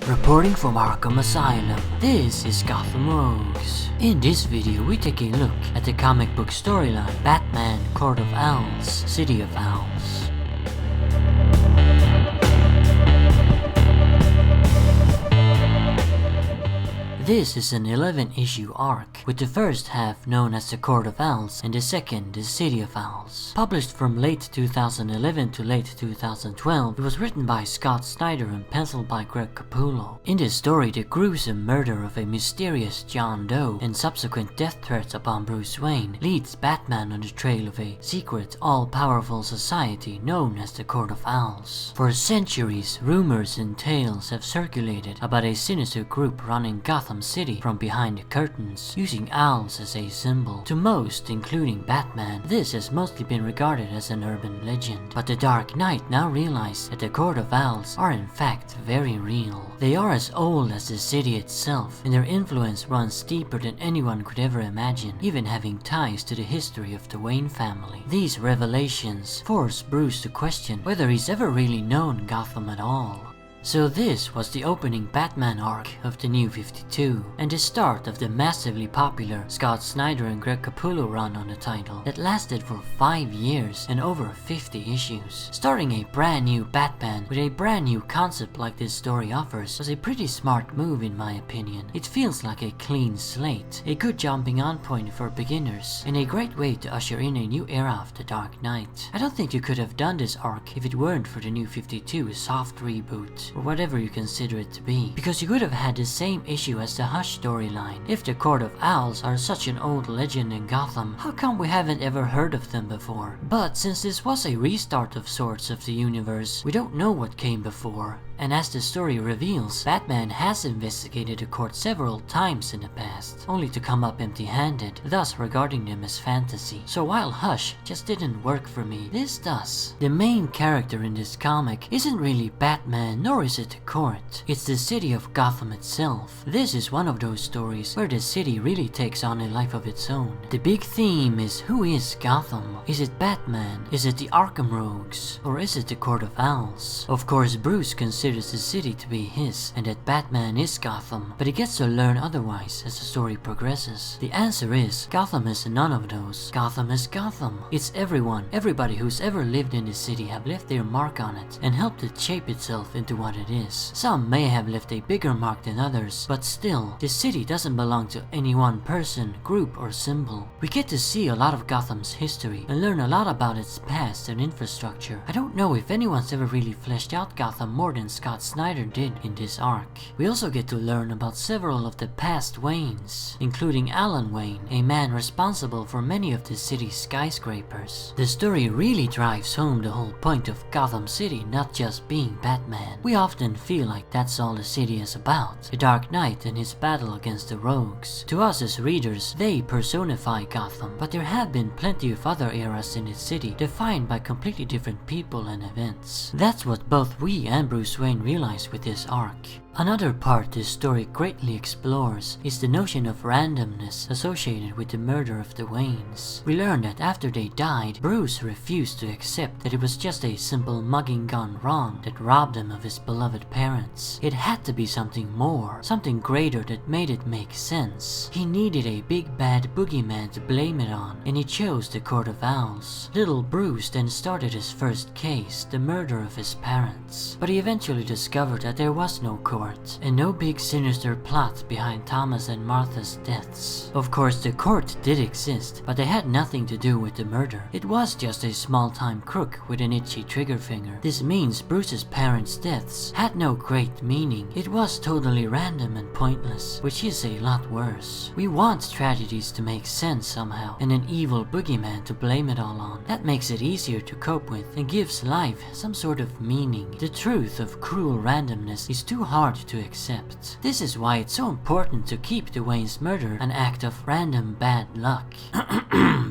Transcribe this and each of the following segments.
Reporting from Arkham Asylum, this is Gotham Rogues. In this video we take a look at the comic book storyline Batman Court of Owls, City of Owls. This is an 11-issue arc, with the first half known as the Court of Owls and the second the City of Owls. Published from late 2011 to late 2012, it was written by Snyder and penciled by Capullo. In this story, the gruesome murder of a mysterious John Doe and subsequent death threats upon Bruce Wayne leads Batman on the trail of a secret, all-powerful society known as the Court of Owls. For centuries, rumors and tales have circulated about a sinister group running Gotham City from behind the curtains, using owls as a symbol. To most, including Batman, this has mostly been regarded as an urban legend. But the Dark Knight now realized that the Court of Owls are in fact very real. They are as old as the city itself, and their influence runs deeper than anyone could ever imagine, even having ties to the history of the Wayne family. These revelations force Bruce to question whether he's ever really known Gotham at all. So this was the opening Batman arc of the New 52, and the start of the massively popular Snyder and Capullo run on the title that lasted for 5 years and over 50 issues. Starting a brand new Batman with a brand new concept like this story offers was a pretty smart move in my opinion. It feels like a clean slate, a good jumping on point for beginners, and a great way to usher in a new era of the Dark Knight. I don't think you could have done this arc if it weren't for the New 52 soft reboot, or whatever you consider it to be, because you could have had the same issue as the Hush storyline. If the Court of Owls are such an old legend in Gotham, how come we haven't ever heard of them before? But since this was a restart of sorts of the universe, we don't know what came before. And as the story reveals, Batman has investigated the court several times in the past, only to come up empty-handed, thus regarding them as fantasy. So while Hush just didn't work for me, this does. The main character in this comic isn't really Batman, nor is it the court. It's the city of Gotham itself. This is one of those stories where the city really takes on a life of its own. The big theme is, who is Gotham? Is it Batman? Is it the Arkham Rogues? Or is it the Court of Owls? Of course, Bruce considers the city to be his, and that Batman is Gotham, but he gets to learn otherwise as the story progresses. The answer is, Gotham is none of those. Gotham is Gotham. It's everyone, everybody who's ever lived in the city have left their mark on it, and helped it shape itself into what it is. Some may have left a bigger mark than others, but still, the city doesn't belong to any one person, group, or symbol. We get to see a lot of Gotham's history, and learn a lot about its past and infrastructure. I don't know if anyone's ever really fleshed out Gotham more than Snyder did in this arc. We also get to learn about several of the past Waynes, including Alan Wayne, a man responsible for many of the city's skyscrapers. The story really drives home the whole point of Gotham City not just being Batman. We often feel like that's all the city is about, the Dark Knight and his battle against the Rogues. To us as readers, they personify Gotham, but there have been plenty of other eras in its city defined by completely different people and events. That's what both we and Bruce Wayne realize with this arc. Another part this story greatly explores is the notion of randomness associated with the murder of the Waynes. We learn that after they died, Bruce refused to accept that it was just a simple mugging gone wrong that robbed him of his beloved parents. It had to be something more, something greater that made it make sense. He needed a big bad boogeyman to blame it on, and he chose the Court of Owls. Little Bruce then started his first case, the murder of his parents. But he eventually discovered that there was no court, and no big sinister plot behind Thomas and Martha's deaths. Of course, the court did exist, but they had nothing to do with the murder. It was just a small-time crook with an itchy trigger finger. This means Bruce's parents' deaths had no great meaning. It was totally random and pointless, which is a lot worse. We want tragedies to make sense somehow, and an evil boogeyman to blame it all on. That makes it easier to cope with and gives life some sort of meaning. The truth of cruel randomness is too hard to accept. This is why it's so important to keep the Wayne's murder an act of random bad luck.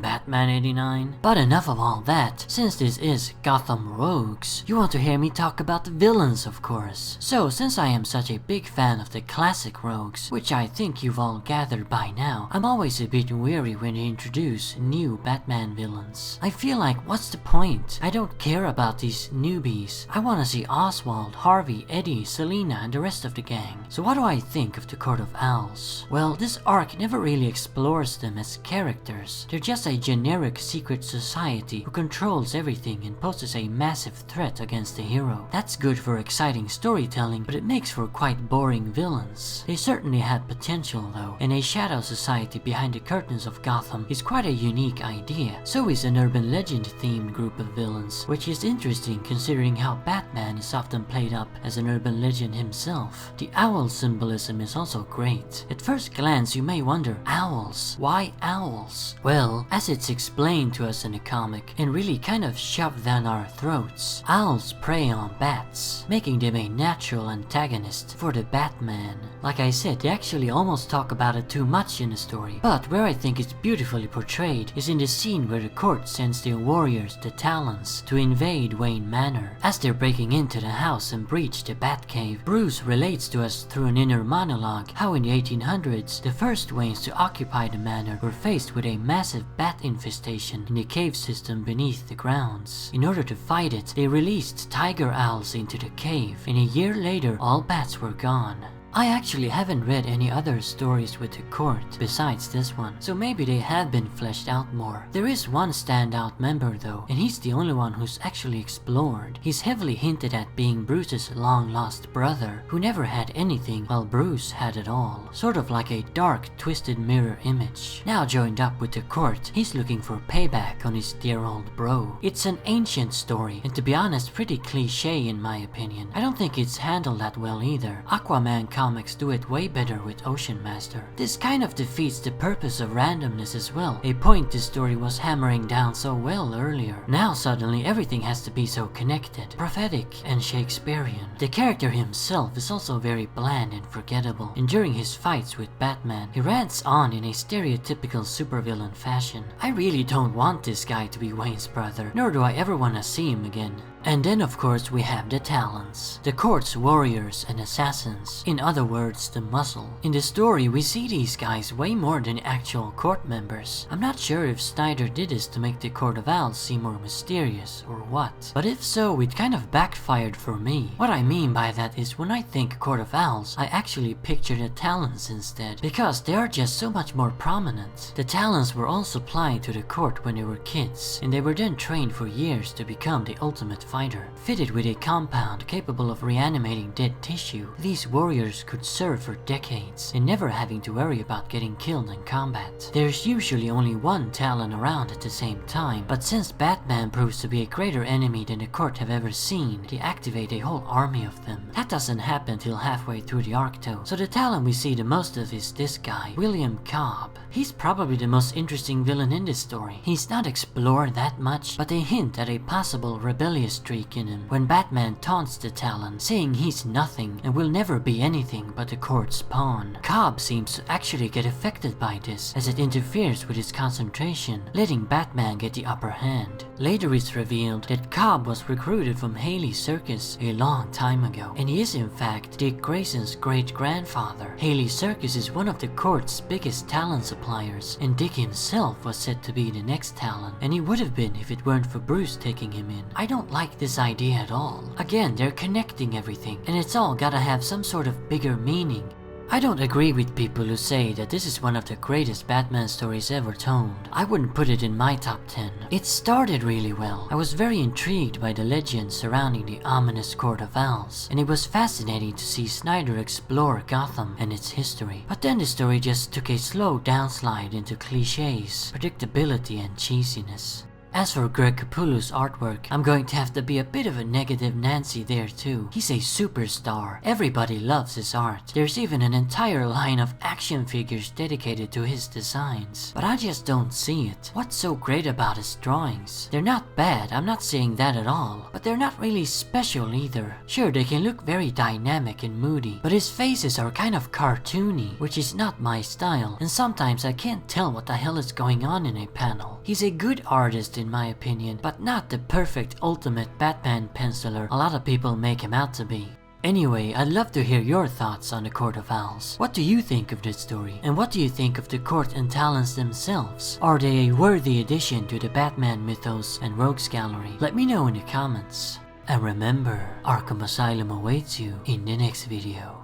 Batman 89. But enough of all that. Since this is Gotham Rogues, you want to hear me talk about the villains, of course. So since I am such a big fan of the classic Rogues, which I think you've all gathered by now, I'm always a bit weary when they introduce new Batman villains. I feel like, what's the point? I don't care about these newbies. I wanna see Oswald, Harvey, Eddie, Selina, and the rest of the gang. So what do I think of the Court of Owls? Well, this arc never really explores them as characters. They're just a generic secret society who controls everything and poses a massive threat against the hero. That's good for exciting storytelling, but it makes for quite boring villains. They certainly had potential though, and a shadow society behind the curtains of Gotham is quite a unique idea. So is an urban legend themed group of villains, which is interesting considering how Batman is often played up as an urban legend himself. The owl symbolism is also great. At first glance you may wonder, owls? Why owls? Well, as it's explained to us in the comic, and really kind of shoved down our throats, owls prey on bats, making them a natural antagonist for the Batman. Like I said, they actually almost talk about it too much in the story, but where I think it's beautifully portrayed is in the scene where the court sends their warriors, the Talons, to invade Wayne Manor. As they're breaking into the house and breach the Batcave, Bruce relates to us through an inner monologue how in the 1800s, the first Waynes to occupy the manor were faced with a massive bat infestation in the cave system beneath the grounds. In order to fight it, they released tiger owls into the cave, and a year later, all bats were gone. I actually haven't read any other stories with the court besides this one, so maybe they have been fleshed out more. There is one standout member though, and he's the only one who's actually explored. He's heavily hinted at being Bruce's long-lost brother, who never had anything while Bruce had it all. Sort of like a dark, twisted mirror image. Now joined up with the court, he's looking for payback on his dear old bro. It's an ancient story, and to be honest, pretty cliche in my opinion. I don't think it's handled that well either. Aquaman comics do it way better with Ocean Master. This kind of defeats the purpose of randomness as well, a point this story was hammering down so well earlier. Now suddenly everything has to be so connected, prophetic and Shakespearean. The character himself is also very bland and forgettable, and during his fights with Batman, he rants on in a stereotypical supervillain fashion. I really don't want this guy to be Wayne's brother, nor do I ever want to see him again. And then of course we have the Talons, the court's warriors and assassins, in other words the muscle. In the story we see these guys way more than actual court members. I'm not sure if Snyder did this to make the Court of Owls seem more mysterious or what, but if so, it kind of backfired for me. What I mean by that is when I think Court of Owls, I actually picture the Talons instead, because they are just so much more prominent. The Talons were all supplied to the court when they were kids, and they were then trained for years to become the ultimate fighter. Fitted with a compound capable of reanimating dead tissue, these warriors could serve for decades and never having to worry about getting killed in combat. There's usually only one Talon around at the same time, but since Batman proves to be a greater enemy than the court have ever seen, they activate a whole army of them. That doesn't happen till halfway through the arc though, so the Talon we see the most of is this guy, William Cobb. He's probably the most interesting villain in this story. He's not explored that much, but they hint at a possible rebellious streak in him when Batman taunts the Talon, saying he's nothing and will never be anything but the court's pawn. Cobb seems to actually get affected by this, as it interferes with his concentration, letting Batman get the upper hand. Later it's revealed that Cobb was recruited from Haley's Circus a long time ago, and he is in fact Dick Grayson's great-grandfather. Haley's Circus is one of the court's biggest Talon suppliers, and Dick himself was said to be the next Talon, and he would have been if it weren't for Bruce taking him in. I don't like this idea at all. Again, they're connecting everything, and it's all gotta have some sort of bigger meaning. I don't agree with people who say that this is one of the greatest Batman stories ever told. I wouldn't put it in my top 10. It started really well. I was very intrigued by the legends surrounding the ominous Court of Owls, and it was fascinating to see Snyder explore Gotham and its history. But then the story just took a slow downslide into cliches, predictability and cheesiness. As for Greg Capullo's artwork, I'm going to have to be a bit of a negative Nancy there too. He's a superstar. Everybody loves his art. There's even an entire line of action figures dedicated to his designs. But I just don't see it. What's so great about his drawings? They're not bad, I'm not saying that at all. But they're not really special either. Sure, they can look very dynamic and moody, but his faces are kind of cartoony, which is not my style. And sometimes I can't tell what the hell is going on in a panel. He's a good artist in my opinion, but not the perfect ultimate Batman penciler a lot of people make him out to be. Anyway, I'd love to hear your thoughts on the Court of Owls. What do you think of this story? And what do you think of the Court and Talons themselves? Are they a worthy addition to the Batman mythos and Rogues gallery? Let me know in the comments. And remember, Arkham Asylum awaits you in the next video.